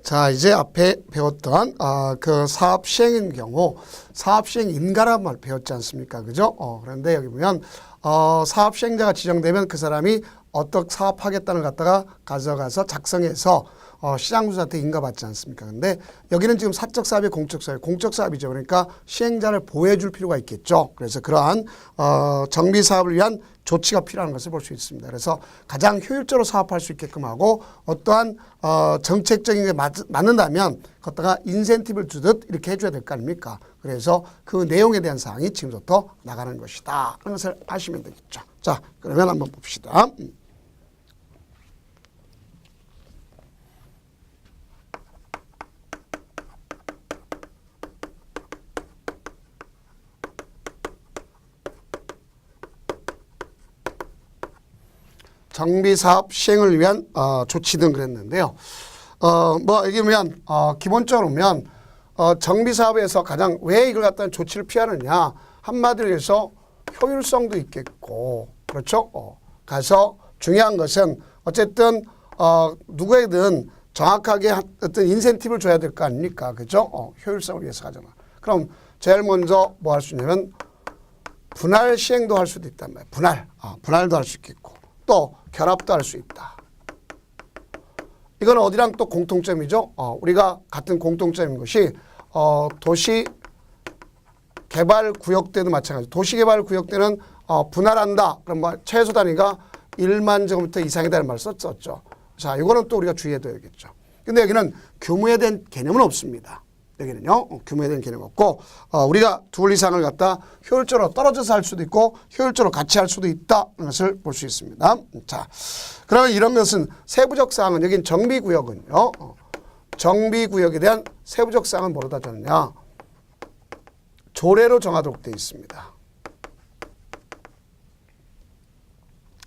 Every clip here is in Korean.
자, 이제 앞에 배웠던 그 사업 시행인 경우 사업 시행 인가란 말 배웠지 않습니까? 그죠? 그런데 여기 보면 사업 시행자가 지정되면 그 사람이 어떻게 사업하겠다는 걸 갖다가 가져가서 작성해서 시장군수한테 인가받지 않습니까? 근데 여기는 지금 사적 사업이 공적 사업, 공적 사업이죠. 그러니까 시행자를 보호해 줄 필요가 있겠죠. 그래서 그러한 정비 사업을 위한 조치가 필요한 것을 볼 수 있습니다. 그래서 가장 효율적으로 사업할 수 있게끔 하고 어떠한 정책적인 게 맞는다면 걷다가 인센티브를 주듯 이렇게 해줘야 될 거 아닙니까? 그래서 그 내용에 대한 사항이 지금부터 나가는 것이다. 그런 것을 아시면 되겠죠. 자, 그러면 한번 봅시다. 정비사업 시행을 위한 조치 등 그랬는데요. 뭐 여기 보면 기본적으로 보면 정비사업에서 가장 왜 이걸 갖다 조치를 피하느냐, 한마디로 해서 효율성도 있겠고, 그렇죠? 가서 중요한 것은 어쨌든 누구에든 정확하게 어떤 인센티브를 줘야 될 거 아닙니까? 그죠? 효율성을 위해서 가잖아. 그럼 제일 먼저 뭐 할 수 있냐면 분할 시행도 할 수도 있단 말이에요. 분할도 할 수 있겠고 또 결합도 할 수 있다. 이건 어디랑 또 공통점이죠? 우리가 같은 공통점인 것이 도시개발구역 때도 마찬가지. 도시개발구역 때는 분할한다. 그럼 뭐 최소 단위가 1만 제곱미터 이상이다는 말을 썼죠. 자, 이거는 또 우리가 주의해둬야겠죠. 근데 여기는 규모에 대한 개념은 없습니다. 여기는요, 규모에 대한 개념이 없고, 우리가 둘 이상을 갖다 효율적으로 떨어져서 할 수도 있고, 효율적으로 같이 할 수도 있다. 는 것을 볼 수 있습니다. 자, 그러면 이런 것은 세부적 사항은, 여긴 정비구역은요, 정비구역에 대한 세부적 사항은 뭐로 다졌느냐? 조례로 정하도록 되어 있습니다.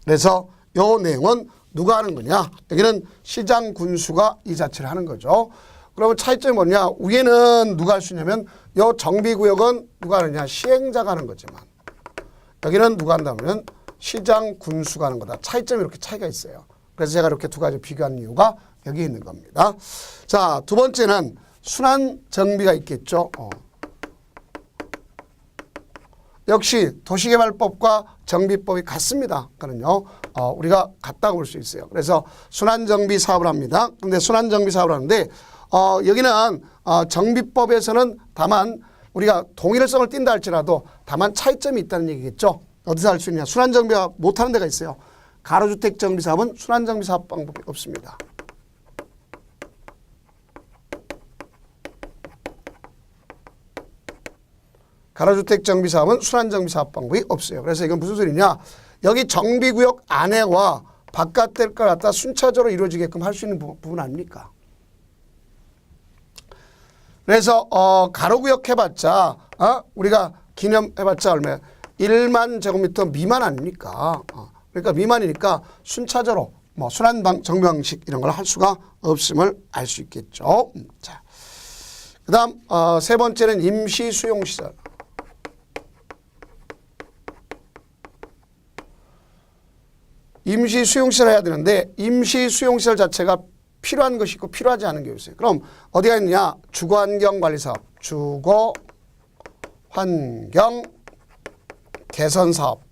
그래서 이 내용은 누가 하는 거냐? 여기는 시장 군수가 이 자체를 하는 거죠. 그러면 차이점이 뭐냐? 위에는 누가 할 수 있냐면 이 정비구역은 누가 하느냐? 시행자가 하는 거지만 여기는 누가 한다면 시장 군수가 하는 거다. 차이점이 이렇게 차이가 있어요. 그래서 제가 이렇게 두 가지 비교한 이유가 여기 있는 겁니다. 자, 두 번째는 순환 정비가 있겠죠. 역시 도시개발법과 정비법이 같습니다. 그러니까요, 우리가 같다고 볼 수 있어요. 그래서 순환정비 사업을 합니다. 근데 순환정비 사업을 하는데 여기는 정비법에서는 다만 우리가 동일성을 띈다 할지라도 다만 차이점이 있다는 얘기겠죠. 어디서 할 수 있냐? 순환정비가 못하는 데가 있어요. 가로주택 정비 사업은 순환정비 사업 방법이 없습니다. 가로주택 정비 사업은 순환정비 사업 방법이 없어요. 그래서 이건 무슨 소리냐? 여기 정비구역 안에와 바깥을 갖다 순차적으로 이루어지게끔 할 수 있는 부분 아닙니까? 그래서 가로구역 해봤자 우리가 기념해봤자 얼마야? 1만 제곱미터 미만 아닙니까? 그러니까 미만이니까 순차적으로 뭐 순환 정비 방식 이런 걸 할 수가 없음을 알 수 있겠죠. 자, 그다음 세 번째는 임시 수용시설. 임시 수용시설 해야 되는데 임시 수용시설 자체가 필요한 것이 있고 필요하지 않은 게 있어요. 그럼 어디가 있느냐? 주거환경관리사업, 주거환경 개선사업.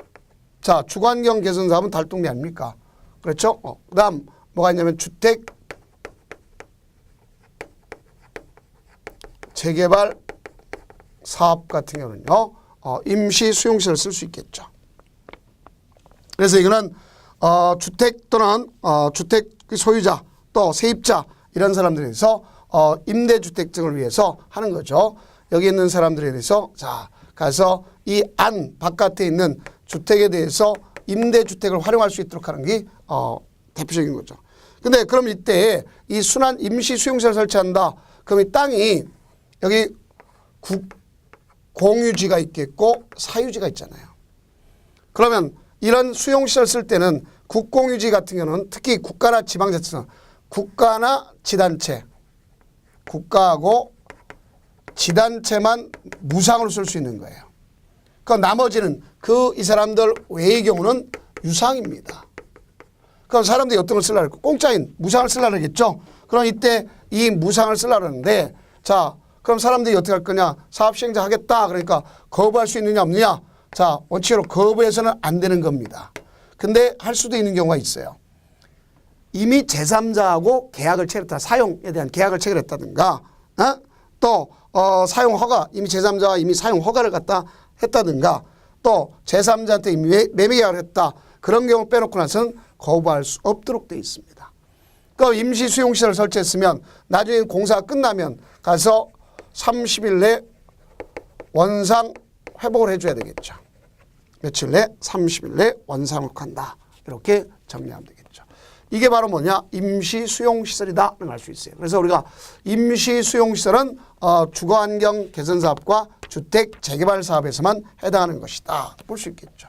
자, 주거환경 개선사업은 달동네 아닙니까? 그렇죠? 그 다음 뭐가 있냐면 주택 재개발 사업 같은 경우는요, 임시 수용시설을 쓸 수 있겠죠. 그래서 이거는 주택 또는 주택 소유자 또 세입자 이런 사람들에 대해서 임대주택증을 위해서 하는 거죠. 여기 있는 사람들에 대해서 자 가서 이 안 바깥에 있는 주택에 대해서 임대주택을 활용할 수 있도록 하는 게 대표적인 거죠. 근데 그럼 이때 이 순환 임시 수용시설을 설치한다. 그럼 이 땅이 여기 공유지가 있겠고 사유지가 있잖아요. 그러면 이런 수용시설 쓸 때는 국공유지 같은 경우는 특히 국가나 지방자치는 국가나 지단체, 국가하고 지단체만 무상으로 쓸 수 있는 거예요. 그 나머지는 이 사람들 외의 경우는 유상입니다. 그럼 사람들이 어떤 걸 쓰려고 공짜인 무상을 쓰려고 하겠죠. 그럼 이때 이 무상을 쓰려고 하는데 자, 그럼 사람들이 어떻게 할 거냐? 사업시행자 하겠다. 그러니까 거부할 수 있느냐 없느냐? 자, 원칙으로 거부해서는 안 되는 겁니다. 근데 할 수도 있는 경우가 있어요. 이미 제3자하고 계약을 체결했다. 사용에 대한 계약을 체결했다든가 또 사용 허가, 이미 제3자와 이미 사용 허가를 갖다 했다든가 또 제3자한테 이미 매매 계약을 했다. 그런 경우 빼놓고 나서는 거부할 수 없도록 되어 있습니다. 그 임시 수용시설을 설치했으면 나중에 공사가 끝나면 가서 30일 내 원상 회복을 해줘야 되겠죠. 며칠 내 30일 내 원상 회복한다. 이렇게 정리하면 되겠죠. 이게 바로 뭐냐? 임시 수용시설이다. 알 수 있어요. 그래서 우리가 임시 수용시설은 주거환경 개선사업과 주택 재개발 사업에서만 해당하는 것이다. 볼 수 있겠죠.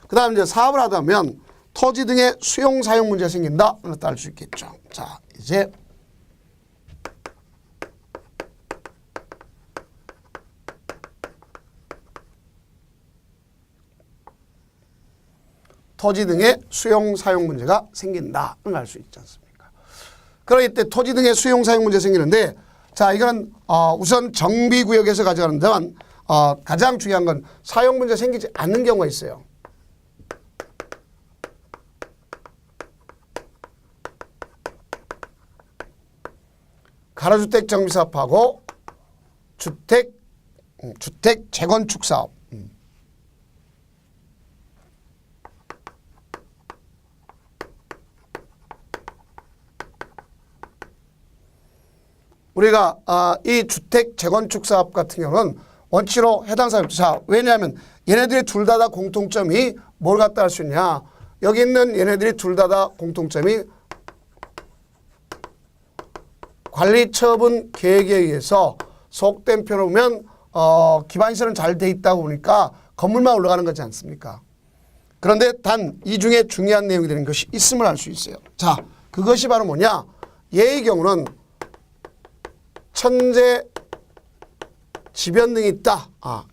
그 다음 이제 사업을 하다 보면 토지 등의 수용 사용 문제가 생긴다. 이것도 알 수 있겠죠. 자, 이제 토지 등의 수용 사용 문제가 생긴다. 알 수 있지 않습니까? 그럴 때 토지 등의 수용 사용 문제 생기는데 자, 이건 우선 정비구역에서 가져가는 데만 가장 중요한 건 사용 문제 생기지 않는 경우가 있어요. 가로주택 정비사업하고 주택 재건축 사업. 우리가 이 주택 재건축 사업 같은 경우는 원칙으로 해당 사업자. 자, 왜냐하면 얘네들이 둘 다 공통점이 뭘 갖다 할 수 있냐. 여기 있는 얘네들이 둘 다 공통점이 관리처분 계획에 의해서 속된 표로 보면 기반시설은 잘 돼 있다고 보니까 건물만 올라가는 거지 않습니까? 그런데 단 이 중에 중요한 내용이 되는 것이 있음을 알 수 있어요. 자, 그것이 바로 뭐냐? 얘의 경우는 천재 지변 등이 있다.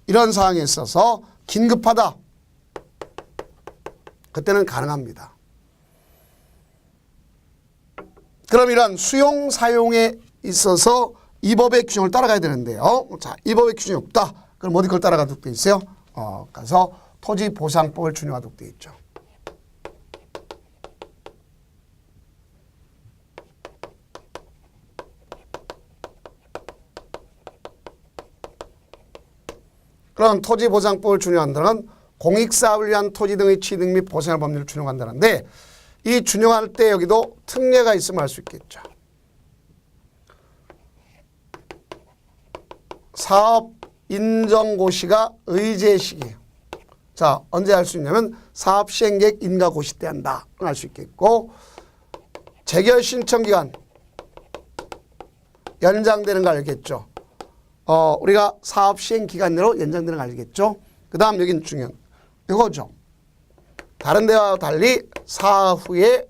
이런 상황에 있어서 긴급하다. 그때는 가능합니다. 그럼 이런 수용 사용에 있어서 이 법의 규정을 따라가야 되는데요. 자, 이 법의 규정이 없다. 그럼 어디 걸 따라가도록 되어 있어요? 가서 토지보상법을 준용하도록 되어 있죠. 그럼 토지보상법을 준용한다는 공익사업을 위한 토지 등의 취득 및 보상의 법률을 준용한다는데 이 준용할 때 여기도 특례가 있으면 알 수 있겠죠. 사업 인정고시가 의제 시기. 자, 언제 할 수 있냐면 사업 시행계획 인가 고시 때 한다. 알 수 있겠고 재결 신청 기간 연장되는 거 알겠죠. 우리가 사업 시행 기간 내로 연장되는 거 알겠죠. 그 다음 여기는 중요한 이거죠. 다른 데와 달리 사후에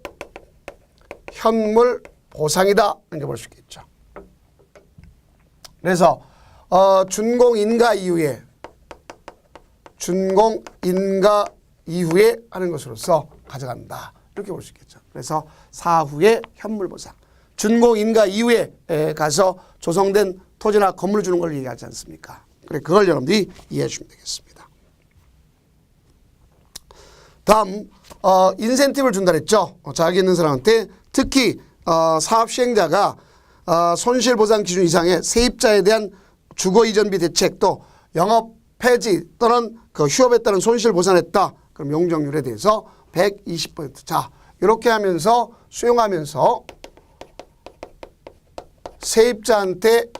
현물 보상이다. 이렇게 볼 수 있겠죠. 그래서 준공인가 이후에 하는 것으로서 가져간다. 이렇게 볼 수 있겠죠. 그래서 사후에 현물 보상. 준공인가 이후에 가서 조성된 토지나 건물을 주는 걸 얘기하지 않습니까? 그래, 그걸 여러분들이 이해해 주시면 되겠습니다. 다음 인센티브를 준다 그랬죠. 자기 있는 사람한테 특히 사업 시행자가 손실보상 기준 이상의 세입자에 대한 주거이전비 대책 또 영업 폐지 또는 그 휴업에 따른 손실 보상했다. 그럼 용적률에 대해서 120%. 자, 이렇게 하면서 수용하면서 세입자한테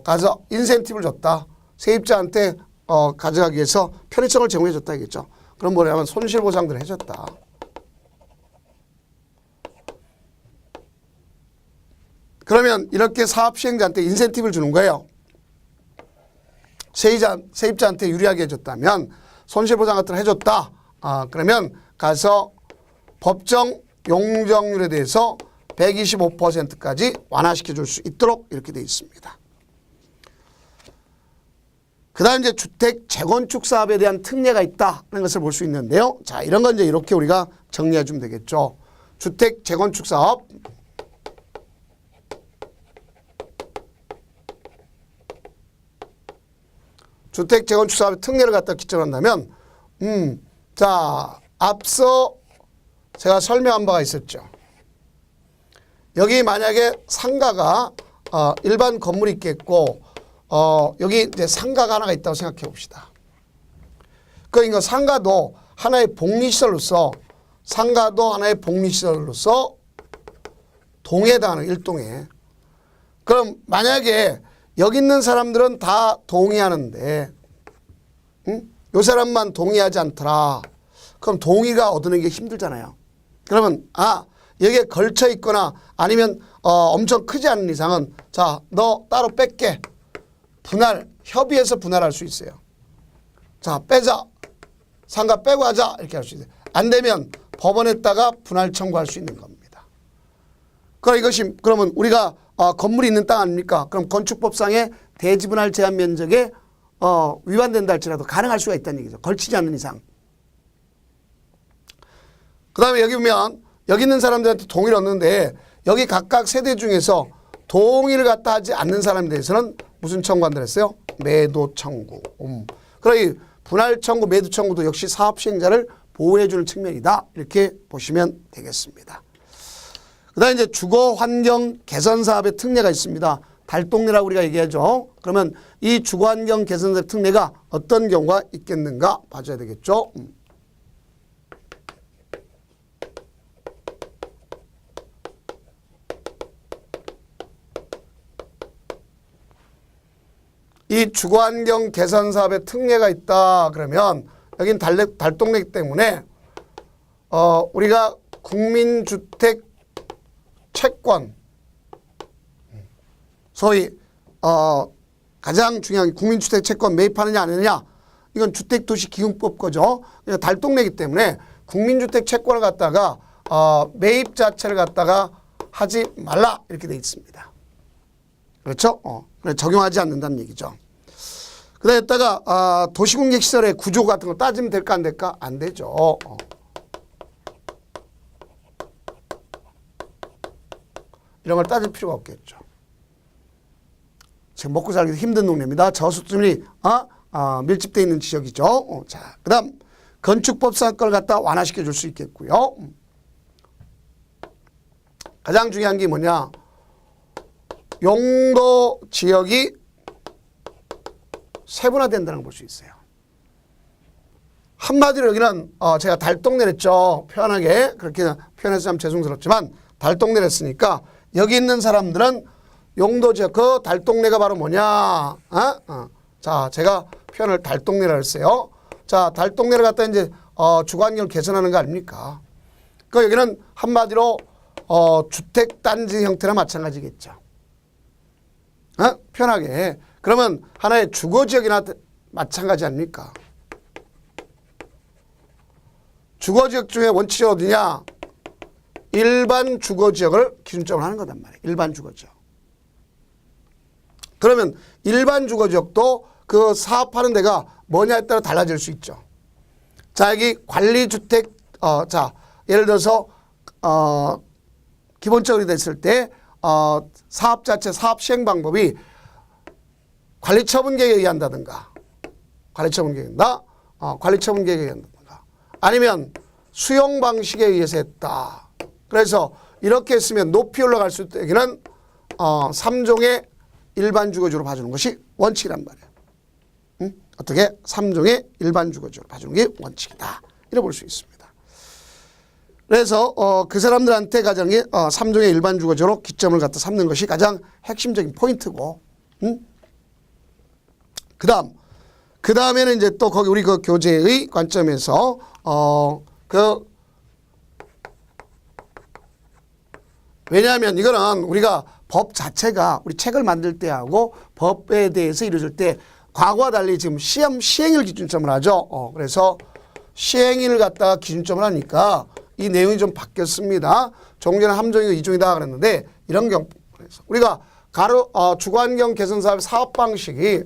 가서 인센티브를 줬다. 세입자한테 가져가기 위해서 편의성을 제공해 줬다 이겠죠. 그럼 뭐냐면 손실보상들을 해줬다. 그러면 이렇게 사업 시행자한테 인센티브를 주는 거예요. 세입자한테 유리하게 해줬다면 손실보상 같은 걸 해줬다. 그러면 가서 법정 용적률에 대해서 125%까지 완화시켜 줄 수 있도록 이렇게 되어 있습니다. 그 다음 이제 주택 재건축 사업에 대한 특례가 있다는 것을 볼 수 있는데요. 자, 이런 건 이제 이렇게 우리가 정리해 주면 되겠죠. 주택 재건축 사업 주택 재건축 사업의 특례를 갖다 기점으로 한다면 자, 앞서 제가 설명한 바가 있었죠. 여기 만약에 상가가 일반 건물이 있겠고 여기 이제 상가가 하나가 있다고 생각해 봅시다. 그러니까 상가도 하나의 복리시설로서 동해당하는 일동에. 그럼 만약에 여기 있는 사람들은 다 동의하는데 요 사람만 동의하지 않더라. 그럼 동의가 얻는 게 힘들잖아요. 그러면 여기에 걸쳐 있거나 아니면 엄청 크지 않은 이상은 자, 너 따로 뺄게. 협의해서 분할할 수 있어요. 자, 빼자. 상가 빼고 하자. 이렇게 할 수 있어요. 안 되면 법원에다가 분할 청구할 수 있는 겁니다. 그러면 우리가 건물이 있는 땅 아닙니까? 그럼 건축법상의 대지분할 제한 면적에 위반된다 할지라도 가능할 수가 있다는 얘기죠. 걸치지 않는 이상. 그 다음에 여기 보면 여기 있는 사람들한테 동의를 얻는데 여기 각각 세대 중에서 동의를 갖다 하지 않는 사람에 대해서는 무슨 청구한다 했어요? 매도 청구. 그러니 분할 청구, 매도 청구도 역시 사업 시행자를 보호해 주는 측면이다. 이렇게 보시면 되겠습니다. 그다음에 이제 주거 환경 개선 사업의 특례가 있습니다. 달동네라고 우리가 얘기하죠. 그러면 이 주거 환경 개선 사업 특례가 어떤 경우가 있겠는가 봐줘야 되겠죠. 이 주거환경 개선 사업에 특례가 있다 그러면 여긴 달동네이기 때문에 우리가 국민주택 채권 소위 가장 중요한 게 국민주택 채권 매입하느냐 안 하느냐 이건 주택도시기금법 거죠. 달동네이기 때문에 국민주택 채권을 갖다가 매입 자체를 갖다가 하지 말라 이렇게 돼 있습니다. 그렇죠? 적용하지 않는다는 얘기죠. 그다음에다가 도시공객시설의 구조 같은 거 따지면 될까 안 될까? 안 되죠. 이런 걸 따질 필요가 없겠죠. 지금 먹고 살기 힘든 동네입니다. 저수증이 밀집되어 있는 지역이죠. 자, 그다음 건축법상 걸 갖다 완화시켜 줄 수 있겠고요. 가장 중요한 게 뭐냐? 용도 지역이 세분화된다는 걸 볼 수 있어요. 한마디로 여기는 제가 달동네를 했죠. 편하게 그렇게 표현해서 참 죄송스럽지만 달동네를 했으니까 여기 있는 사람들은 용도 지역 그 달동네가 바로 뭐냐? 자, 제가 표현을 달동네라 했어요. 자, 달동네를 갖다 이제 주거환경을 개선하는 거 아닙니까? 그 여기는 한마디로 주택단지 형태나 마찬가지겠죠. 편하게. 그러면 하나의 주거지역이나 마찬가지 아닙니까? 주거지역 중에 원칙이 어디냐? 일반 주거지역을 기준점으로 하는 거단 말이에요. 일반 주거지역. 그러면 일반 주거지역도 그 사업하는 데가 뭐냐에 따라 달라질 수 있죠. 자, 여기 관리주택, 자, 예를 들어서, 기본적으로 됐을 때, 사업 자체, 사업 시행 방법이 관리처분 계획에 의한다든가, 관리처분 계획에 의한다든가, 아니면 수용 방식에 의해서 했다. 그래서 이렇게 했으면 높이 올라갈 수 있다기는 3종의 일반 주거지로 봐주는 것이 원칙이란 말이에요. 어떻게? 3종의 일반 주거지로 봐주는 게 원칙이다. 이렇게 볼 수 있습니다. 그래서 그 사람들한테 가장 3종의 일반 주거지로 기점을 갖다 삼는 것이 가장 핵심적인 포인트고, 그 다음에는 이제 또 거기 우리 그 교재의 관점에서 왜냐하면 이거는 우리가 법 자체가 우리 책을 만들 때 하고 법에 대해서 이루어질 때 과거와 달리 지금 시행일 기준점을 하죠. 그래서 시행일을 갖다가 기준점을 하니까 이 내용이 좀 바뀌었습니다. 종전은 함종이고 이종이다 그랬는데 이런 경우 우리가 주거환경 개선 사업의 사업 방식이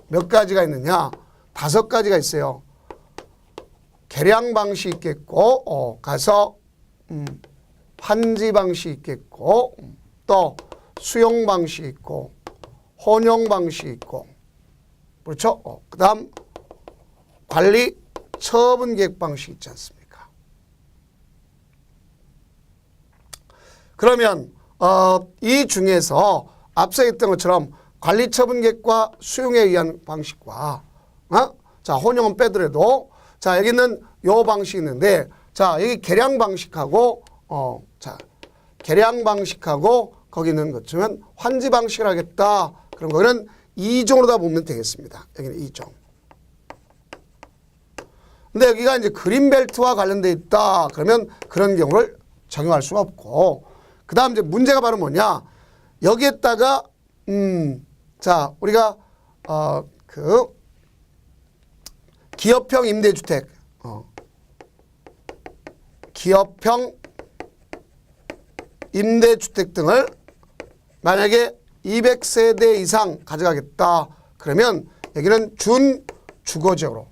몇 가지가 있느냐? 5가지가 있어요. 계량 방식 있겠고, 가서 환지 방식 있겠고, 또 수용 방식 있고, 혼용 방식 있고, 그렇죠? 그 다음 관리 처분 계획 방식 있지 않습니까? 그러면 이 중에서 앞서 했던 것처럼 관리 처분 계획과 수용에 의한 방식과 자 혼용은 빼더라도 자 여기는 요 방식이 있는데 자 여기 계량 방식하고 자 계량 방식하고 거기 있는 것처럼 환지 방식을 하겠다. 그런 거는 2종으로 다 보면 되겠습니다. 여기는 2종. 근데 여기가 이제 그린벨트와 관련돼 있다. 그러면 그런 경우를 적용할 수가 없고 그 다음 이제 문제가 바로 뭐냐 여기에다가 자 우리가 그 기업형 임대주택 기업형 임대주택 등을 만약에 200세대 이상 가져가겠다. 그러면 여기는 준주거지역으로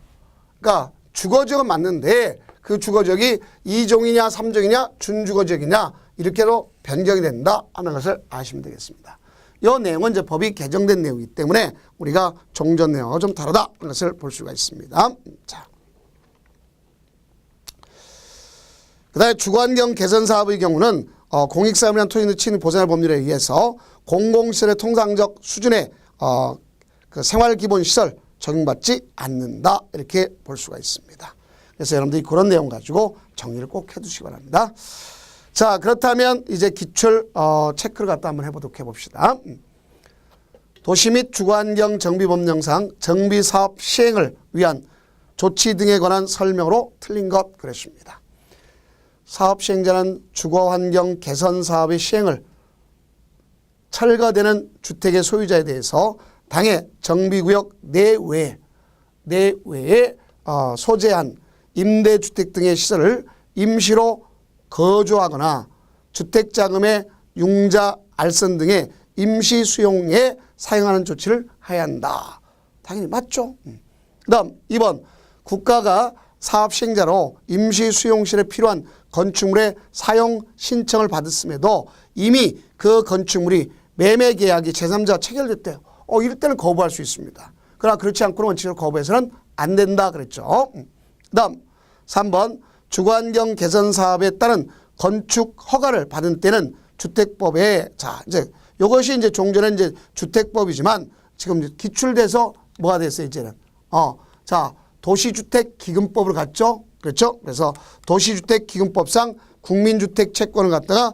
그러니까 주거지역은 맞는데 그 주거지역이 2종이냐 3종이냐 준주거지역이냐 이렇게로 변경이 된다 하는 것을 아시면 되겠습니다. 이 내용은 이제 법이 개정된 내용이기 때문에 우리가 종전 내용과 좀 다르다 하는 것을 볼 수가 있습니다. 자, 그 다음에 주거환경 개선 사업의 경우는 공익사업이나 토지의 취득 보전할 법률에 의해서 공공시설의 통상적 수준의 그 생활기본시설 적용받지 않는다 이렇게 볼 수가 있습니다. 그래서 여러분들이 그런 내용 가지고 정리를 꼭 해두시기 바랍니다. 자 그렇다면 이제 기출 체크를 갖다 한번 해보도록 해봅시다. 도시 및 주거환경 정비법령상 정비사업 시행을 위한 조치 등에 관한 설명으로 틀린 것 그랬습니다. 사업 시행자는 주거환경 개선 사업의 시행을 철거되는 주택의 소유자에 대해서 당해 정비구역 내외에 소재한 임대주택 등의 시설을 임시로 거주하거나 주택자금의 융자, 알선 등의 임시 수용에 사용하는 조치를 해야 한다. 당연히 맞죠. 그 다음 2번 국가가 사업 시행자로 임시 수용실에 필요한 건축물의 사용 신청을 받았음에도 이미 그 건축물이 매매 계약이 제3자와 체결됐대요. 이럴 때는 거부할 수 있습니다. 그러나 그렇지 않고는 원칙적으로 거부해서는 안 된다 그랬죠. 그 다음 3번 주거환경 개선 사업에 따른 건축 허가를 받은 때는 주택법에 자 이제 이것이 이제 종전에 이제 주택법이지만 지금 이제 기출돼서 뭐가 됐어요 이제는 자 도시주택기금법으로 갔죠. 그렇죠. 그래서 도시주택기금법상 국민주택 채권을 갖다가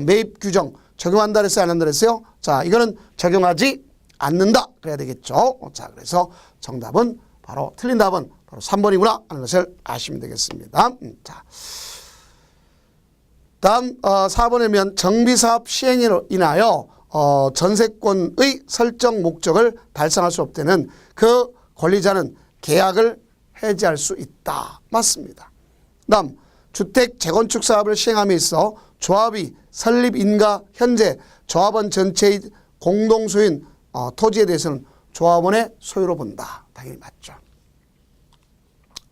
매입 규정 적용한다 그랬어요 안 한다 그랬어요. 자 이거는 적용하지 않는다 그래야 되겠죠. 자 그래서 정답은 바로 틀린 답은 바로 3번이구나 하는 것을 아시면 되겠습니다. 자 다음 4번이면 정비사업 시행으로 인하여 전세권의 설정 목적을 달성할 수 없다는 그 권리자는 계약을 해지할 수 있다. 맞습니다. 다음 주택 재건축 사업을 시행함에 있어 조합이 설립인가 현재 조합원 전체의 공동소유인 토지에 대해서는 조합원의 소유로 본다. 당연히 맞죠.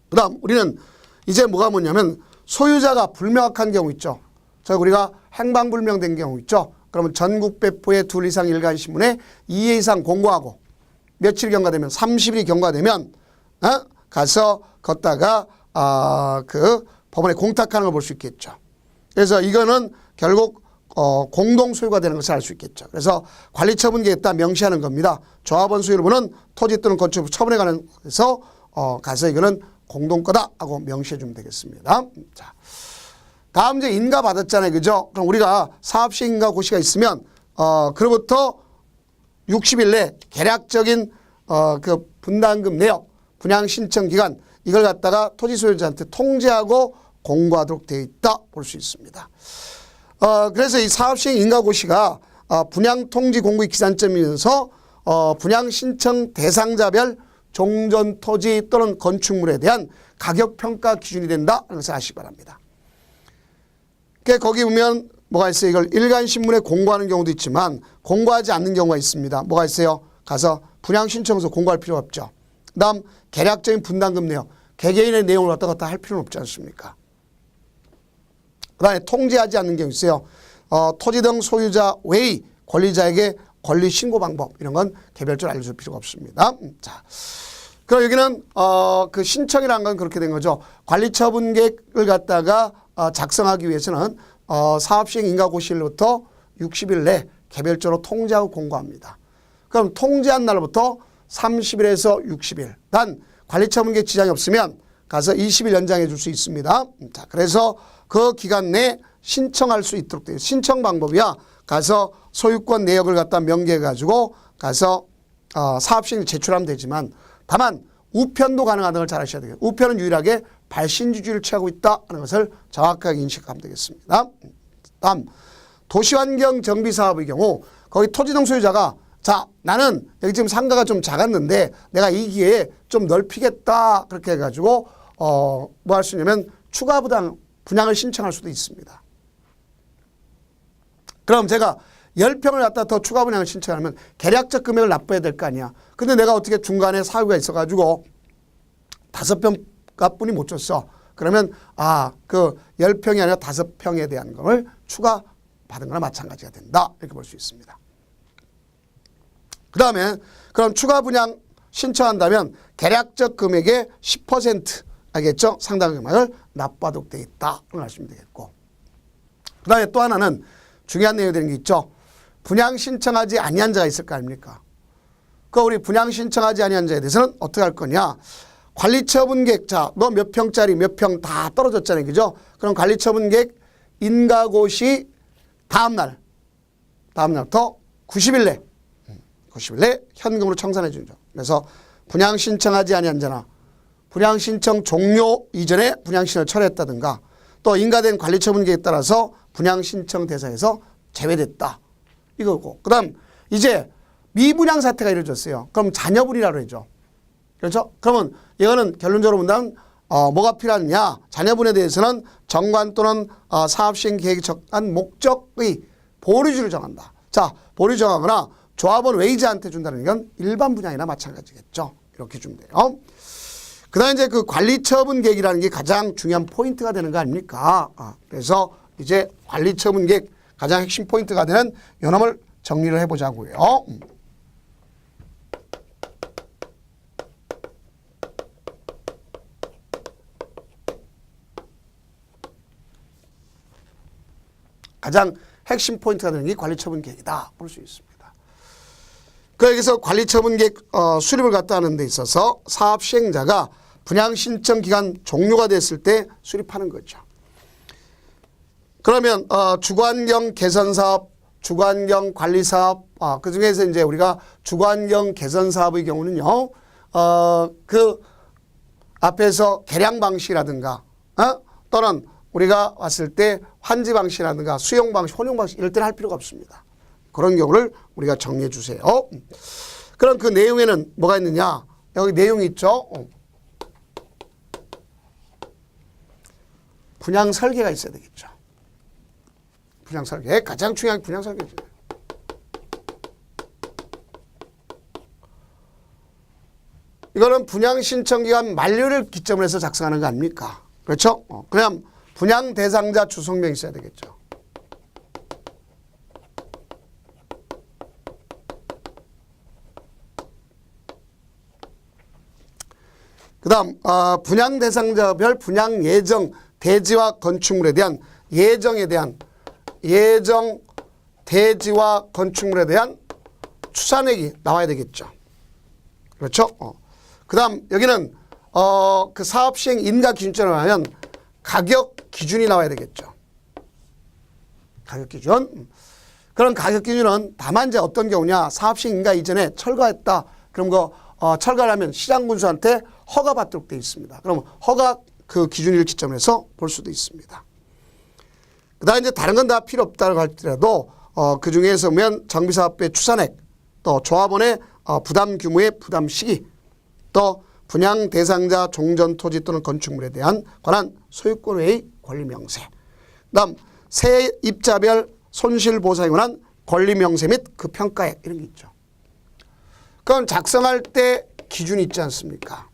그 다음 우리는 이제 뭐가 뭐냐면 소유자가 불명확한 경우 있죠. 자 우리가 행방불명된 경우 있죠. 그러면 전국 배포의 둘 이상 일간신문에 2회 이상 공고하고 며칠 경과되면 30일이 경과되면 가서 걷다가 그 법원에 공탁하는 걸 볼 수 있겠죠. 그래서 이거는 결국 공동 소유가 되는 것을 알 수 있겠죠. 그래서 관리처분계에 있다 명시하는 겁니다. 조합원 소유를 보는 토지 또는 건축 처분에 관해서 가서 이거는 공동 거다 하고 명시해 주면 되겠습니다. 자, 다음 이제 인가 받았잖아요. 그죠? 그럼 우리가 사업시행 인가 고시가 있으면 그로부터 60일 내 계략적인 그 분담금 내역, 분양 신청 기간 이걸 갖다가 토지 소유자한테 통지하고 공고하도록 되어 있다 볼 수 있습니다. 그래서 이 사업시행 인가고시가 분양 통지 공고의 기산점이면서 분양 신청 대상자별 종전 토지 또는 건축물에 대한 가격 평가 기준이 된다 하는 것을 아시기 바랍니다. 거기 보면 뭐가 있어요? 이걸 일간신문에 공고하는 경우도 있지만 공고하지 않는 경우가 있습니다. 뭐가 있어요? 가서 분양 신청서 공고할 필요가 없죠. 그 다음 계략적인 분담금 내역, 개개인의 내용을 왔다 갔다 할 필요는 없지 않습니까? 그 다음에 통지하지 않는 경우 있어요. 토지 등 소유자 외의 권리자에게 권리 신고 방법 이런 건 개별적으로 알려줄 필요가 없습니다. 자, 그럼 여기는 그 신청이라는 건 그렇게 된 거죠. 관리처분 계획을 갖다가 작성하기 위해서는 사업시행 인가고시일부터 60일 내 개별적으로 통지하고 공고합니다. 그럼 통지한 날부터 30일에서 60일. 단 관리처분 계획 지장이 없으면 가서 20일 연장해 줄 수 있습니다. 자, 그래서 그 기간 내에 신청할 수 있도록 돼요. 신청 방법이야. 가서 소유권 내역을 갖다 명기해 가지고 가서 사업시행 제출하면 되지만 다만 우편도 가능하다는 걸 잘 아셔야 되겠습니다. 우편은 유일하게 발신주지를 취하고 있다 하는 것을 정확하게 인식하면 되겠습니다. 다음 도시환경 정비 사업의 경우 거기 토지동 소유자가 자 나는 여기 지금 상가가 좀 작았는데 내가 이 기회에 좀 넓히겠다 그렇게 해가지고 뭐 할 수 있냐면 추가 분양을 신청할 수도 있습니다. 그럼 제가 10평을 갖다 더 추가 분양을 신청하면 계략적 금액을 납부해야 될 거 아니야. 근데 내가 어떻게 중간에 사유가 있어가지고 5평 값뿐이 못 줬어. 그러면 그 10평이 아니라 5평에 대한 걸 추가 받은 거나 마찬가지가 된다. 이렇게 볼 수 있습니다. 그 다음에 그럼 추가 분양 신청한다면 계략적 금액의 10% 알겠죠? 상당 금액을 납부하도록 되어 있다. 이걸 아시면 되겠고. 그 다음에 또 하나는 중요한 내용이 되는 게 있죠. 분양 신청하지 아니한 자가 있을 거 아닙니까? 그 우리 분양 신청하지 아니한 자에 대해서는 어떻게 할 거냐. 관리처분 계획, 자, 너 몇 평짜리 몇 평 다 떨어졌잖아요. 그죠? 그럼 관리처분 계획 인가고시 다음날부터 90일 내 현금으로 청산해 주죠. 그래서 분양 신청하지 아니한 자나 분양 신청 종료 이전에 분양 신청을 철회했다든가 또 인가된 관리처분 계획에 따라서 분양 신청 대상에서 제외됐다. 이거고. 그 다음 이제 미분양 사태가 이루어졌어요. 그럼 자녀분이라고 그러죠. 그렇죠? 그러면 이거는 결론적으로 본다면 뭐가 필요하냐. 자녀분에 대해서는 정관 또는 사업시행 계획에 적한 목적의 보류주를 정한다. 자, 보류 정하거나 조합원 외이자한테 준다는 건 일반 분양이나 마찬가지겠죠. 이렇게 주면 돼요. 그 다음에 이제 그 관리처분 계획이라는 게 가장 중요한 포인트가 되는 거 아닙니까? 그래서 이제 관리처분 계획 가장 핵심 포인트가 되는 요놈을 정리를 해보자고요. 가장 핵심 포인트가 되는 게 관리처분 계획이다 볼 수 있습니다. 여기서 관리처분 계획 수립을 갖다 하는 데 있어서 사업 시행자가 분양 신청 기간 종료가 됐을 때 수립하는 거죠. 그러면 주거환경 개선 사업, 주거환경 관리 사업, 그 중에서 이제 우리가 주거환경 개선 사업의 경우는요, 그 앞에서 계량 방식이라든가, 또는 우리가 왔을 때 환지 방식이라든가 수용 방식, 혼용 방식 이럴 때는 할 필요가 없습니다. 그런 경우를 우리가 정리해 주세요. 그럼 그 내용에는 뭐가 있느냐? 여기 내용이 있죠. 분양 설계가 있어야 되겠죠. 분양 설계. 가장 중요한 게 분양 설계죠. 이거는 분양 신청 기간 만료를 기점으로 해서 작성하는 거 아닙니까? 그렇죠? 그냥 분양 대상자 주소명이 있어야 되겠죠. 그 다음 분양 대상자별 분양 예정 대지와 건축물에 대한 예정 대지와 건축물에 대한 추산액이 나와야 되겠죠. 그렇죠? 그 다음 여기는 그 사업시행 인가 기준점을 하면 가격 기준이 나와야 되겠죠. 가격 기준. 그런 가격 기준은 다만 이제 어떤 경우냐. 사업시행 인가 이전에 철거했다. 그럼 철거를 하면 시장군수한테 허가받도록 되어 있습니다. 그럼 허가 그 기준일 기점을 해서 볼 수도 있습니다. 그 다음에 이제 다른 건 다 필요 없다고 할지라도 그 중에서 보면 정비사업의 추산액, 또 조합원의 부담 규모의 부담 시기, 또 분양 대상자 종전 토지 또는 건축물에 대한 관한 소유권의 권리 명세, 그 다음 세입자별 손실보상에 관한 권리 명세 및 그 평가액 이런 게 있죠. 그건 작성할 때 기준이 있지 않습니까?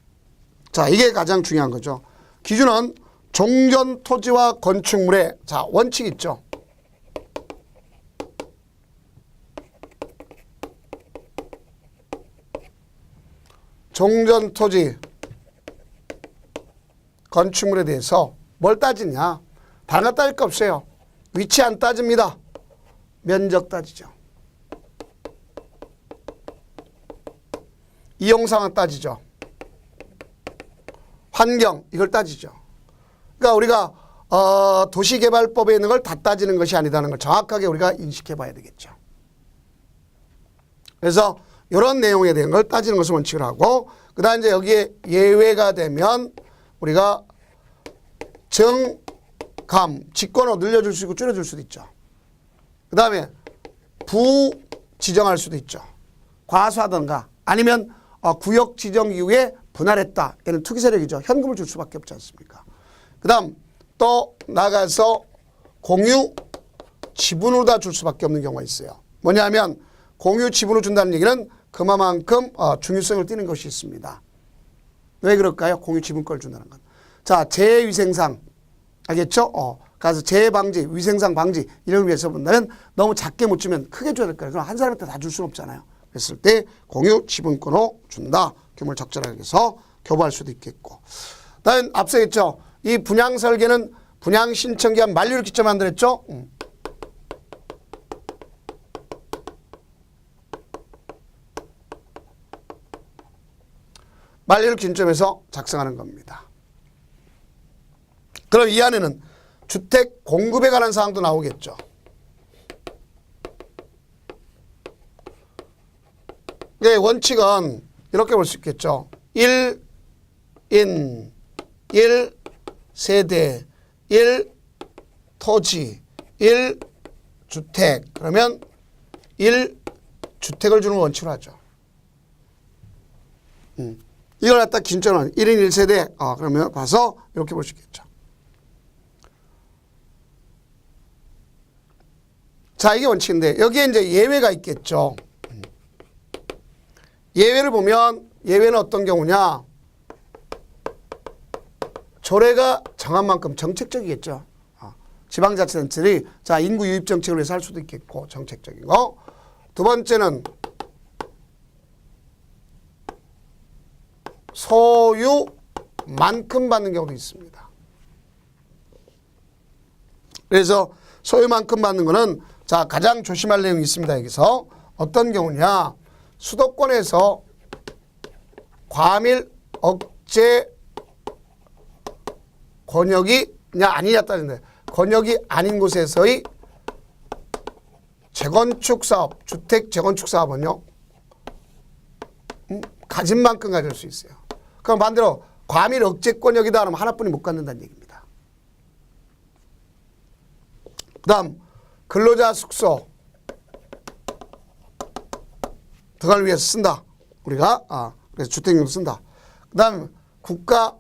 자, 이게 가장 중요한 거죠. 기준은 종전 토지와 건축물의 원칙 있죠. 종전 토지 건축물에 대해서 뭘 따지냐? 다른 거 따질 거 없어요. 위치 안 따집니다. 면적 따지죠. 이용상황 따지죠. 환경 이걸 따지죠. 그러니까 우리가 도시개발법에 있는 걸 다 따지는 것이 아니다는 걸 정확하게 우리가 인식해 봐야 되겠죠. 그래서 이런 내용에 대한 걸 따지는 것을 원칙으로 하고, 그 다음 이제 여기에 예외가 되면 우리가 정감, 직권으로 늘려줄 수 있고 줄여줄 수도 있죠. 그 다음에 부 지정할 수도 있죠. 과수하든가 아니면 구역 지정 이후에 분할했다. 얘는 투기 세력이죠. 현금을 줄 수밖에 없지 않습니까? 그 다음 또 나가서 공유 지분으로 다 줄 수밖에 없는 경우가 있어요. 뭐냐면 공유 지분으로 준다는 얘기는 그만큼 중요성을 띠는 것이 있습니다. 왜 그럴까요? 공유 지분권을 준다는 건. 자, 재위생상 알겠죠? 가서 재해 방지, 위생상 방지 이런 걸 위해서 본다면 너무 작게 못 주면 크게 줘야 될 거예요. 그럼 한 사람한테 다 줄 수는 없잖아요. 그랬을 때 공유 지분권으로 준다. 규모를 적절하게 해서 교부할 수도 있겠고. 다음 앞서 했죠. 이 분양 설계는 분양 신청 기한 만료를 기점 만들었죠. 만료를 기점에서 작성하는 겁니다. 그럼 이 안에는 주택 공급에 관한 사항도 나오겠죠. 네, 원칙은 이렇게 볼 수 있겠죠. 1인, 1세대, 1토지, 1주택. 그러면 1주택을 주는 원칙으로 하죠. 이걸 갖다 긴점은 1인 1세대. 그러면 봐서 이렇게 볼 수 있겠죠. 자, 이게 원칙인데 여기에 이제 예외가 있겠죠. 예외를 보면 예외는 어떤 경우냐? 조례가 정한 만큼 정책적이겠죠. 지방자치단체들이 자 인구 유입 정책을 위해서 할 수도 있겠고 정책적인 거. 두 번째는 소유만큼 받는 경우도 있습니다. 그래서 소유만큼 받는 거는 자 가장 조심할 내용이 있습니다. 여기서 어떤 경우냐? 수도권에서 과밀 억제 권역이냐 아니냐 따지는데 권역이 아닌 곳에서의 재건축 사업, 주택 재건축 사업은요 가진 만큼 가질 수 있어요. 그럼 반대로 과밀 억제 권역이다 하면 하나뿐이 못 갖는다는 얘기입니다. 그 다음 근로자 숙소 등을 위해서 쓴다. 우리가 그래서 주택용으로 쓴다. 그 다음 국가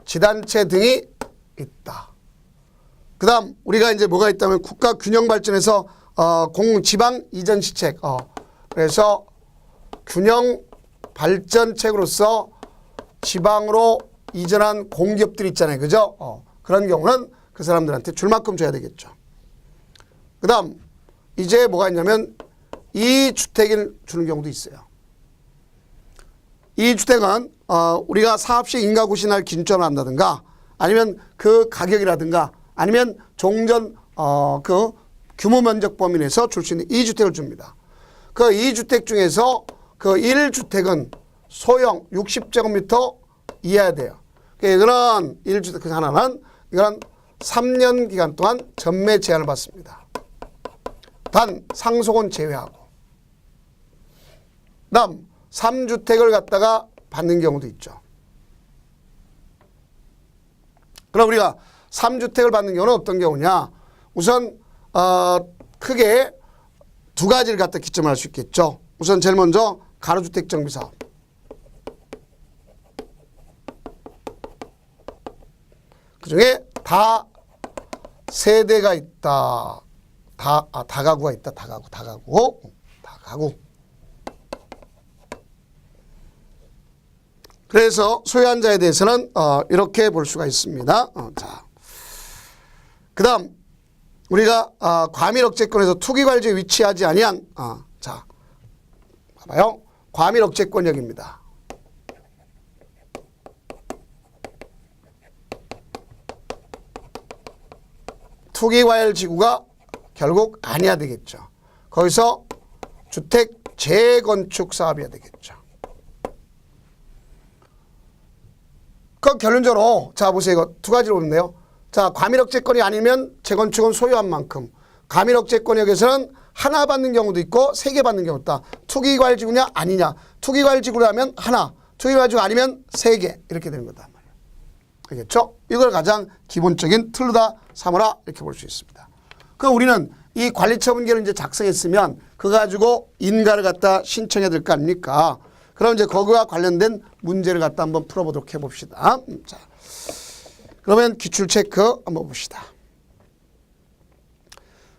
지단체 등이 있다. 그 다음 우리가 이제 뭐가 있다면 국가 균형 발전에서 지방 이전 시책 그래서 균형 발전책으로서 지방으로 이전한 공기업들이 있잖아요. 그죠? 그런 경우는 그 사람들한테 줄 만큼 줘야 되겠죠. 그 다음 이제 뭐가 있냐면 이 주택을 주는 경우도 있어요. 이 주택은 우리가 사업시 인가구 신할 기준점을 한다든가 아니면 그 가격이라든가 아니면 종전 그 규모 면적 범위 내에서 줄 수 있는 2주택을 줍니다. 그 2주택 중에서 그 1주택은 소형 60제곱미터 이하야 돼요. 이거는 1주택 그 하나는 이거는 3년 기간 동안 전매 제한을 받습니다. 단 상속은 제외하고. 다음 3주택을 갖다가 받는 경우도 있죠. 그럼 우리가 3주택을 받는 경우는 어떤 경우냐? 우선 크게 두 가지를 갖다 기점할 수 있겠죠. 우선 제일 먼저 가로주택 정비사업. 그중에 다 세대가 있다. 다가구가 있다. 다가구. 그래서 소유한 자에 대해서는 이렇게 볼 수가 있습니다. 자, 그 다음 우리가 과밀억제권에서 투기관리지에 위치하지 아니한 자 봐봐요. 과밀 억제권역입니다. 투기과열지구가 결국 아니야 되겠죠. 거기서 주택 재건축 사업이야 되겠죠. 그 결론적으로 자 보세요. 이거 두 가지로 보는데요. 자, 과밀억제권이 아니면 재건축은 소유한 만큼, 과밀억제권역에서는 하나 받는 경우도 있고 세 개 받는 경우도 있다. 투기과열지구냐 아니냐. 투기과열지구라면 하나, 투기과열지구 아니면 세 개 이렇게 되는 거다 말이에요. 알겠죠? 이걸 가장 기본적인 틀로다 삼으라 이렇게 볼 수 있습니다. 그럼 우리는 이 관리처분계를 이제 작성했으면 그거 가지고 인가를 갖다 신청해야 될 거 아닙니까? 그럼 이제 거기와 관련된 문제를 갖다 한번 풀어보도록 해봅시다. 자, 그러면 기출 체크 한번 봅시다.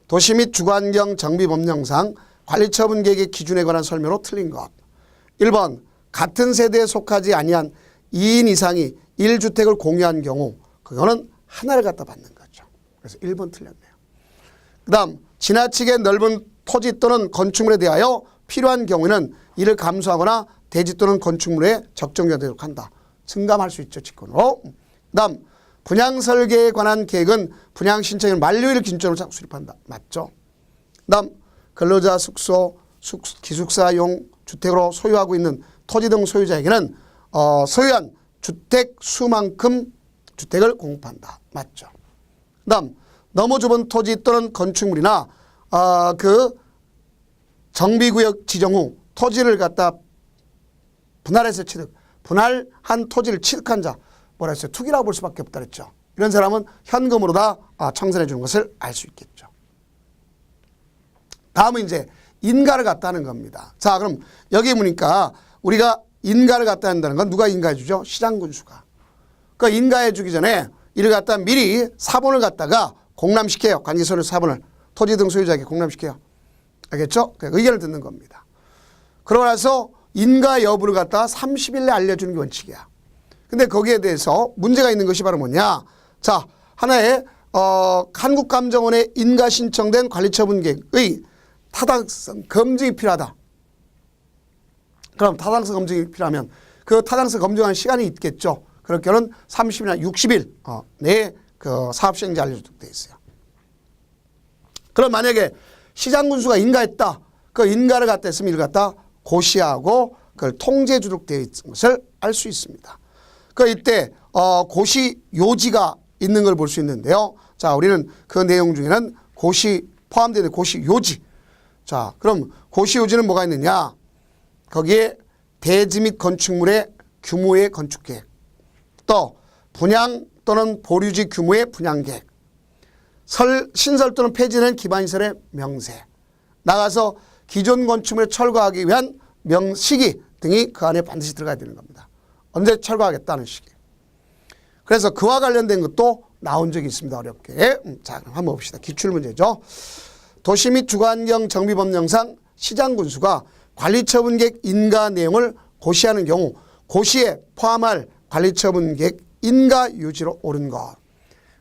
도시 및 주거환경 정비법령상 관리처분계획의 기준에 관한 설명으로 틀린 것. 1번 같은 세대에 속하지 아니한 2인 이상이 1주택을 공유한 경우 그거는 하나를 갖다 받는 거죠. 그래서 1번 틀렸네요. 그 다음 지나치게 넓은 토지 또는 건축물에 대하여 필요한 경우에는 이를 감수하거나 대지 또는 건축물에 적정되도록 한다. 증감할 수 있죠. 직권으로. 그 다음 분양 설계에 관한 계획은 분양 신청일 만료일을 기준으로 수립한다. 맞죠? 그 다음 근로자 숙소, 기숙사용 주택으로 소유하고 있는 토지 등 소유자에게는 소유한 주택 수만큼 주택을 공급한다. 맞죠? 그 다음 너무 좁은 토지 또는 건축물이나 그 정비구역 지정 후 토지를 갖다 분할해서 취득, 분할한 토지를 취득한 자, 뭐라 했어요? 투기라고 볼 수밖에 없다 그랬죠. 이런 사람은 현금으로 다 청산해 주는 것을 알 수 있겠죠. 다음은 이제 인가를 갖다 하는 겁니다. 자, 그럼 여기 보니까 우리가 인가를 갖다 한다는 건 누가 인가해 주죠? 시장군수가. 그 인가해 주기 전에 이를 갖다 미리 사본을 갖다가 공람시켜요. 관계서류 사본을. 토지 등 소유자에게 공람시켜요. 알겠죠? 의견을 듣는 겁니다. 그러고 나서 인가 여부를 갖다가 30일 내에 알려주는 게 원칙이야. 근데 거기에 대해서 문제가 있는 것이 바로 뭐냐. 자, 하나의 한국감정원에 인가 신청된 관리처분계획의 타당성 검증이 필요하다. 그럼 타당성 검증이 필요하면 그 타당성 검증하는 시간이 있겠죠. 그럴 경우는 30일이나 60일 내에 그 사업시행자 알려주도록 되어 있어요. 그럼 만약에 시장군수가 인가했다. 그 인가를 갖다 했으면 이를 갖다 고시하고 그걸 통제주도록 되어 있는 것을 알 수 있습니다. 그 이때 고시 요지가 있는 걸 볼 수 있는데요. 자, 우리는 그 내용 중에는 고시 포함되는 고시 요지. 자, 그럼 고시 요지는 뭐가 있느냐? 거기에 대지 및 건축물의 규모의 건축계획, 또 분양 또는 보류지 규모의 분양계획, 신설 또는 폐지된 기반시설의 명세, 나가서 기존 건축물을 철거하기 위한 시기 등이 그 안에 반드시 들어가야 되는 겁니다. 언제 철거하겠다는 시기. 그래서 그와 관련된 것도 나온 적이 있습니다. 어렵게. 자, 그럼 한번 봅시다. 기출문제죠. 도시 및 주거환경 정비법령상 시장군수가 관리처분계획 인가 내용을 고시하는 경우 고시에 포함할 관리처분계획 인가 유지로 옳은 것.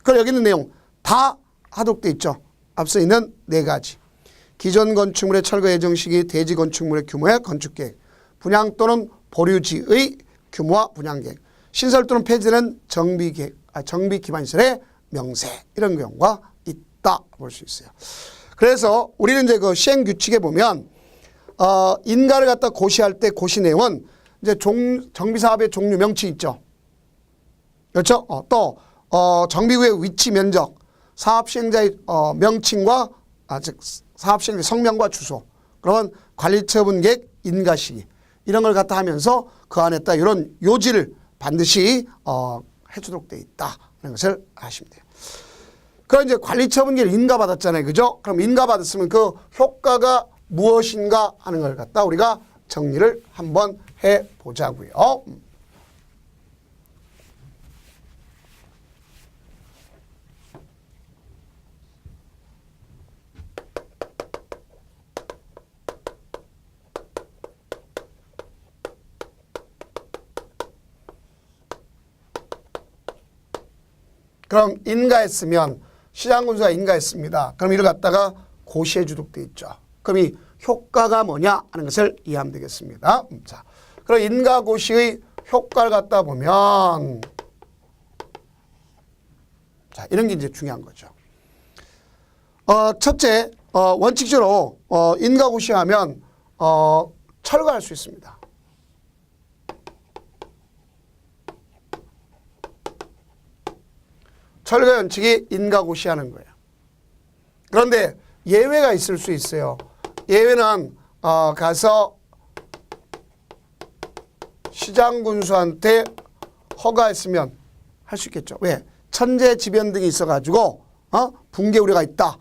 그럼 여기 있는 내용 다 하도록 되어 있죠. 앞서 있는 네 가지. 기존 건축물의 철거 예정 시기, 대지 건축물의 규모의 건축계획, 분양 또는 보류지의 규모와 분양계획, 신설 또는 폐지되는 정비계획, 정비 기반시설의 명세, 이런 경우가 있다 볼 수 있어요. 그래서 우리는 이제 그 시행 규칙에 보면 인가를 갖다 고시할 때 고시 내용은 이제 정비사업의 종류 명칭 있죠. 그렇죠? 또 정비구역 위치 면적, 사업시행자의 명칭과 즉 사업시행자 성명과 주소, 그러면 관리처분계획 인가 시기 이런 걸 갖다 하면서 그 안에다 이런 요지를 반드시 해주도록 되어 있다 하는 것을 아시면 돼요. 그럼 이제 관리처분계를 인가받았잖아요. 그죠? 그럼 인가받았으면 그 효과가 무엇인가 하는 걸 갖다 우리가 정리를 한번 해보자고요. 그럼 인가했으면 시장군수가 인가했습니다. 그럼 이를 갖다가 고시해 주도록 되어 있죠. 그럼 이 효과가 뭐냐 하는 것을 이해하면 되겠습니다. 자, 그럼 인가고시의 효과를 갖다 보면 자, 이런 게 이제 중요한 거죠. 첫째, 원칙적으로 인가고시 하면 철거할 수 있습니다. 철거 원칙이 인가고시 하는 거예요. 그런데 예외가 있을 수 있어요. 예외는 가서 시장군수한테 허가했으면 할 수 있겠죠. 왜? 천재지변 등이 있어가지고 붕괴 우려가 있다.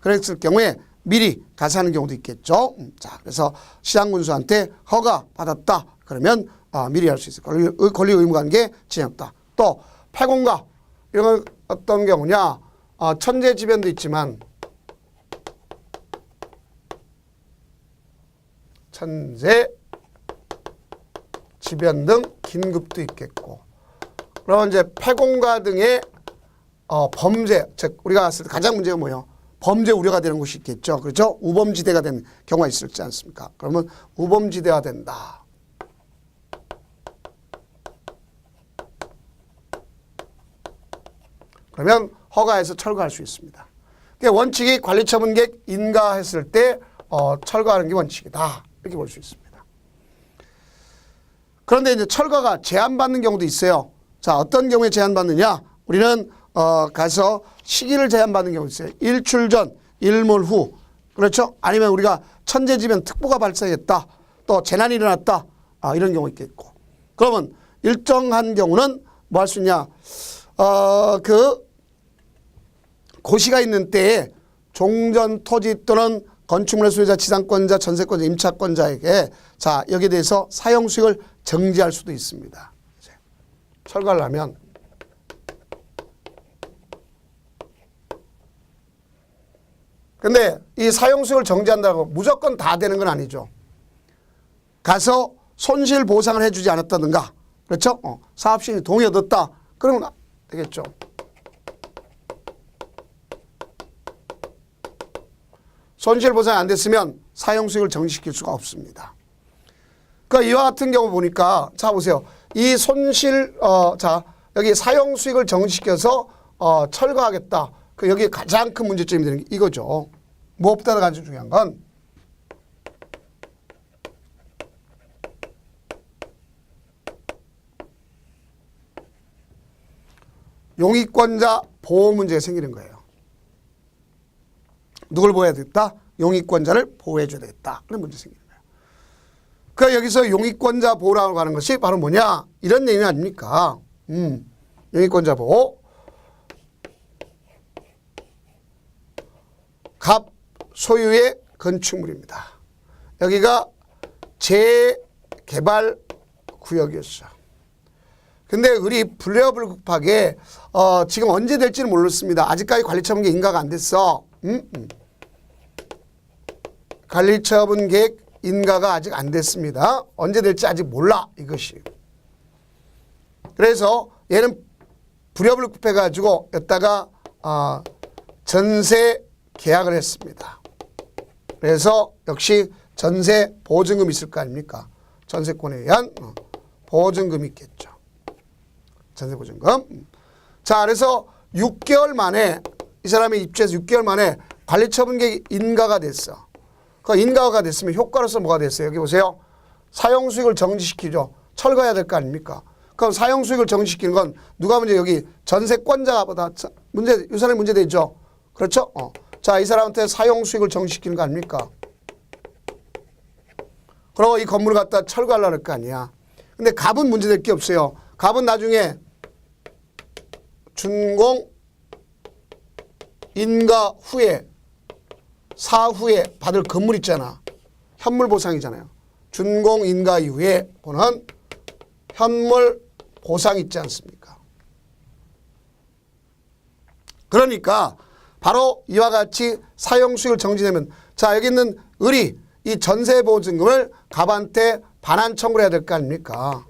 그랬을 경우에 미리 가서 하는 경우도 있겠죠. 자, 그래서 시장군수한테 허가 받았다. 그러면 미리 할 수 있어요. 권리 의무관계 진행했다. 또 폐공가 이런 건 어떤 경우냐? 천재지변도 있지만 천재지변 등 긴급도 있겠고, 그럼 이제 폐공가 등의 범죄, 즉 우리가 봤을 때 가장 문제가 뭐예요? 범죄 우려가 되는 곳이 있겠죠. 그렇죠? 우범지대가 되는 경우가 있을지 않습니까? 그러면 우범지대가 된다. 그러면 허가해서 철거할 수 있습니다. 그러니까 원칙이 관리처분계획 인가했을 때 철거하는 게 원칙이다. 이렇게 볼 수 있습니다. 그런데 이제 철거가 제한받는 경우도 있어요. 자, 어떤 경우에 제한받느냐? 우리는 가서 시기를 제한받는 경우도 있어요. 일출 전, 일몰 후. 그렇죠? 아니면 우리가 천재지변 특보가 발생했다. 또 재난이 일어났다. 이런 경우 있겠고. 그러면 일정한 경우는 뭐 할 수 있냐? 그 고시가 있는 때에 종전 토지 또는 건축물의 소유자, 지상권자, 전세권자, 임차권자에게 자, 여기에 대해서 사용 수익을 정지할 수도 있습니다. 철거를 하면 근데 이 사용 수익을 정지한다고 무조건 다 되는 건 아니죠. 가서 손실 보상을 해주지 않았다든가, 그렇죠? 사업시행이 동의 얻었다. 그러면 되겠죠. 손실 보상이 안 됐으면 사용 수익을 정지시킬 수가 없습니다. 그러니까 이와 같은 경우 보니까 자 보세요. 이 손실 자 여기 사용 수익을 정지시켜서 철거하겠다. 그 여기 가장 큰 문제점이 되는 게 이거죠. 무엇보다 가장 중요한 건 용익권자 보호 문제가 생기는 거예요. 누굴 보호해야 되겠다? 용익권자를 보호해 줘야 되겠다. 그런 문제 생기는 거예요. 그러니까 여기서 용익권자 보호라고 하는 것이 바로 뭐냐? 이런 내용이 아닙니까? 용익권자 보호. 갑 소유의 건축물입니다. 여기가 재개발 구역이었어. 근데 우리 불려불급하게 지금 언제 될지는 모르겠습니다. 아직까지 관리처분 계획 인가가 안 됐어. 관리처분 계획 인가가 아직 안 됐습니다. 언제 될지 아직 몰라, 이것이. 그래서 얘는 불려불급해가지고 여기다가 전세 계약을 했습니다. 그래서 역시 전세 보증금 있을 거 아닙니까? 전세권에 의한 보증금이 있겠죠. 전세 보증금. 자, 그래서 6개월 만에 이 사람이 입주해서 6개월 만에 관리처분 계획 인가가 됐어. 그 인가가 됐으면 효과로서 뭐가 됐어요? 여기 보세요. 사용 수익을 정지시키죠. 철거해야 될 거 아닙니까? 그럼 사용 수익을 정지시키는 건 누가 문제? 여기 전세권자보다 문제, 이 사람이 문제되죠. 그렇죠? 자, 이 사람한테 사용 수익을 정지시키는 거 아닙니까? 그리고 이 건물을 갖다 철거하려고 할 거 아니야. 근데 갑은 문제될 게 없어요. 갑은 나중에 준공 인가 후에 사후에 받을 건물 있잖아. 현물 보상이잖아요. 준공 인가 이후에 보는 현물 보상 있지 않습니까? 그러니까 바로 이와 같이 사용 수익을 정지되면 자, 여기 있는 을이 이 전세 보증금을 갑한테 반환 청구를 해야 될 거 아닙니까?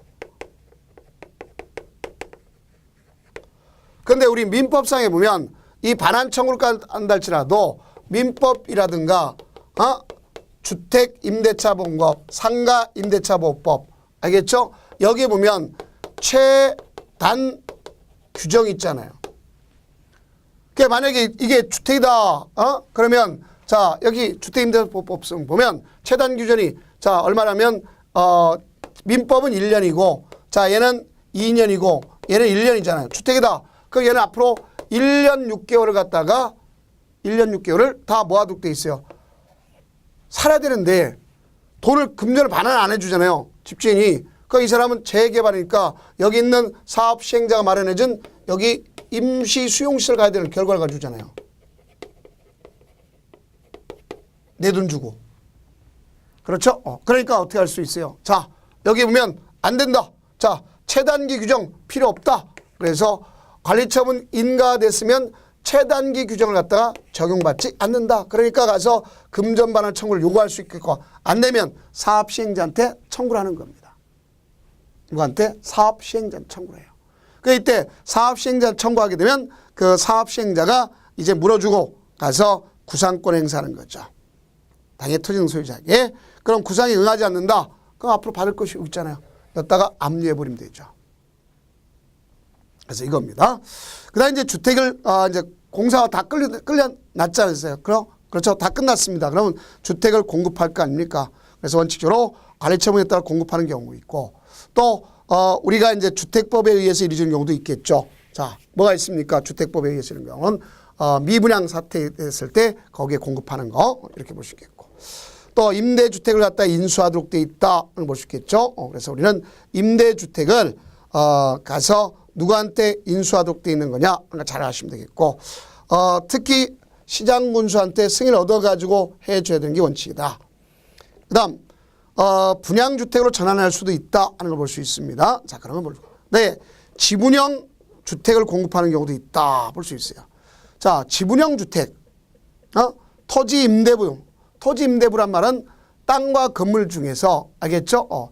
그런데 우리 민법상에 보면 이 반환 청구를 한다 할지라도 민법이라든가 주택임대차보험법, 상가임대차보호법 알겠죠? 여기 보면 최단 규정이 있잖아요. 그러니까 만약에 이게 주택이다, 그러면 자 여기 주택임대차보호법 보면 최단 규정이 자 얼마라면 민법은 1년이고 자 얘는 2년이고 얘는 1년이잖아요. 주택이다. 그럼 얘는 앞으로 1년 6개월을 갖다가 1년 6개월을 다 모아두게 돼 있어요. 살아야 되는데 돈을 금전을 반환 안 해주잖아요. 집주인이. 그러니까 이 사람은 재개발이니까 여기 있는 사업 시행자가 마련해준 여기 임시 수용시설 가야 되는 결과를 가져주잖아요. 내 돈 주고. 그렇죠? 그러니까 어떻게 할 수 있어요? 자, 여기 보면 안 된다. 자, 최단기 규정 필요 없다. 그래서 관리처분 인가됐으면 최단기 규정을 갖다가 적용받지 않는다. 그러니까 가서 금전반환 청구를 요구할 수 있겠고 안 되면 사업시행자한테 청구를 하는 겁니다. 누구한테? 사업시행자한테 청구를 해요. 그 이때 사업시행자 청구하게 되면 그 사업시행자가 이제 물어주고 가서 구상권 행사하는 거죠. 당해 터지는 소유자에게. 그럼 구상이 응하지 않는다. 그럼 앞으로 받을 것이 있잖아요. 여기다가 압류해버리면 되죠. 그래서 이겁니다. 그 다음에 이제 주택을, 이제 공사가 다 끌려났지 않았어요. 그렇죠. 다 끝났습니다. 그러면 주택을 공급할 거 아닙니까? 그래서 원칙적으로 관리처분에 따라 공급하는 경우도 있고 또, 우리가 이제 주택법에 의해서 이루어지는 경우도 있겠죠. 자, 뭐가 있습니까? 주택법에 의해서 이런 경우는, 미분양 사태했을 때 거기에 공급하는 거 이렇게 볼 수 있겠고 또 임대주택을 갖다 인수하도록 돼 있다. 볼 수 있겠죠. 그래서 우리는 임대주택을, 가서 누구한테 인수하도록 돼 있는 거냐? 그러니까 잘 아시면 되겠고, 특히 시장군수한테 승인을 얻어가지고 해줘야 되는 게 원칙이다. 그 다음, 분양주택으로 전환할 수도 있다 하는 걸 볼 수 있습니다. 자, 그러면 네, 지분형 주택을 공급하는 경우도 있다. 볼 수 있어요. 자, 지분형 주택, 토지 임대부란 말은 땅과 건물 중에서, 알겠죠?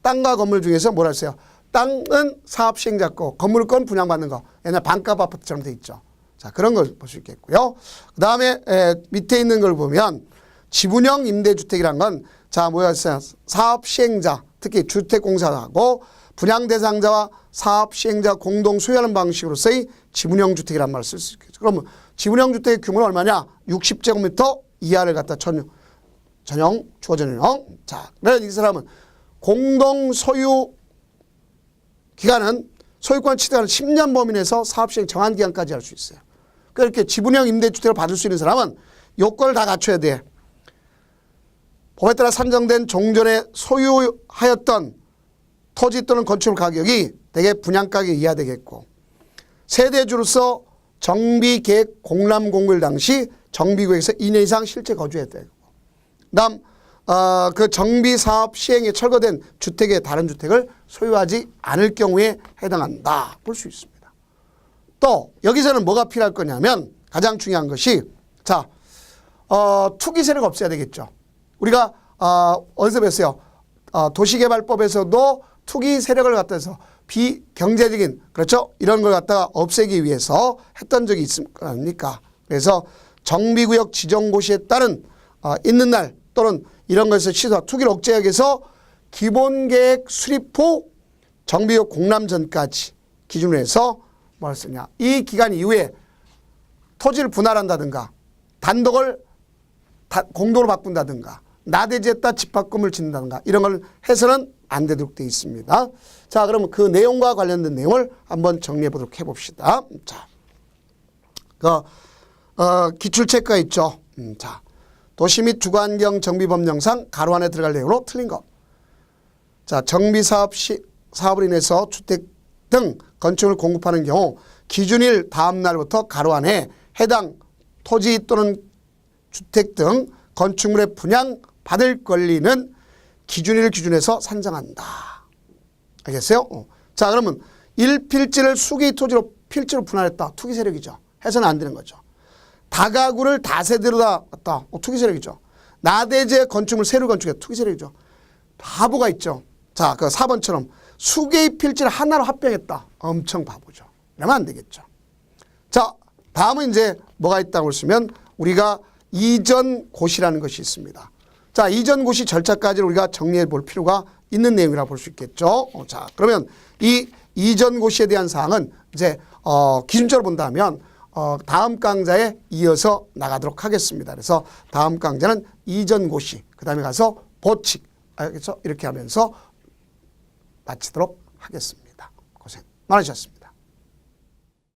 땅과 건물 중에서 뭐라 했어요? 땅은 사업시행자 거, 건물 건 분양받는 거. 옛날 반값 아파트처럼 돼 있죠. 자, 그런 걸 볼 수 있겠고요. 그 다음에 밑에 있는 걸 보면 지분형 임대주택이란 건 자, 뭐였어요? 사업시행자, 특히 주택공사하고 분양 대상자와 사업시행자 공동 소유하는 방식으로서의 지분형 주택이란 말을 쓸 수 있겠죠. 그러면 지분형 주택의 규모는 얼마냐? 60제곱미터 이하를 갖다 전용, 주거 전용. 자, 그래서 이 사람은 공동 소유 기간은 소유권 취득하는 10년 범위 내에서 사업시행 정한 기간까지 할 수 있어요. 그러니까 이렇게 지분형 임대주택을 받을 수 있는 사람은 요건을 다 갖춰야 돼. 법에 따라 산정된 종전에 소유하였던 토지 또는 건축물 가격이 대개 분양가격이 이하 되겠고 세대주로서 정비계획 공람 공고일 당시 정비구역에서 2년 이상 실제 거주해야 되고 그다음 그 정비사업 시행에 철거된 주택의 다른 주택을 소유하지 않을 경우에 해당한다. 볼 수 있습니다. 또 여기서는 뭐가 필요할 거냐면 가장 중요한 것이 자 투기 세력이 없어야 되겠죠. 우리가 어디서 뵀어요? 도시개발법에서도 투기 세력을 갖다서 비경제적인 그렇죠? 이런 걸 갖다가 없애기 위해서 했던 적이 있을 거 아닙니까? 그래서 정비구역 지정고시에 따른 있는 날 또는 이런 것에서 취소 투기를 억제하기 위해서 기본계획 수립 후 정비구역 공람 전까지 기준으로 해서 뭘 쓰냐. 이 기간 이후에 토지를 분할한다든가 단독을 공동으로 바꾼다든가 나대지에다 집합금을 짓는다든가 이런 걸 해서는 안 되도록 되어 있습니다. 자, 그러면 그 내용과 관련된 내용을 한번 정리해 보도록 해봅시다. 자, 기출체크가 있죠. 자, 도시 및 주거환경 정비법령상 가로 안에 들어갈 내용으로 틀린 것. 자, 정비사업을 인해서 주택 등 건축을 공급하는 경우 기준일 다음 날부터 가로 안에 해당 토지 또는 주택 등 건축물의 분양받을 권리는 기준일 기준에서 산정한다. 알겠어요? 자, 그러면 1필지를 수개의 토지로 필지로 분할했다. 투기 세력이죠. 해서는 안 되는 거죠. 다가구를 다세대로 놨다. 투기 세력이죠. 나대지 건축물 세로 건축해 투기 세력이죠. 바보가 있죠. 자, 그 4번처럼 수개의 필지를 하나로 합병했다. 엄청 바보죠. 이러면 안 되겠죠. 자, 다음은 이제 뭐가 있다고 보시면 우리가 이전 고시라는 것이 있습니다. 자, 이전 고시 절차까지를 우리가 정리해 볼 필요가 있는 내용이라 볼 수 있겠죠. 자, 그러면 이 이전 고시에 대한 사항은 이제 기준적으로 본다면 다음 강좌에 이어서 나가도록 하겠습니다. 그래서 다음 강좌는 이전 고시, 그 다음에 가서 보칙, 알겠죠? 이렇게 하면서 마치도록 하겠습니다. 고생 많으셨습니다.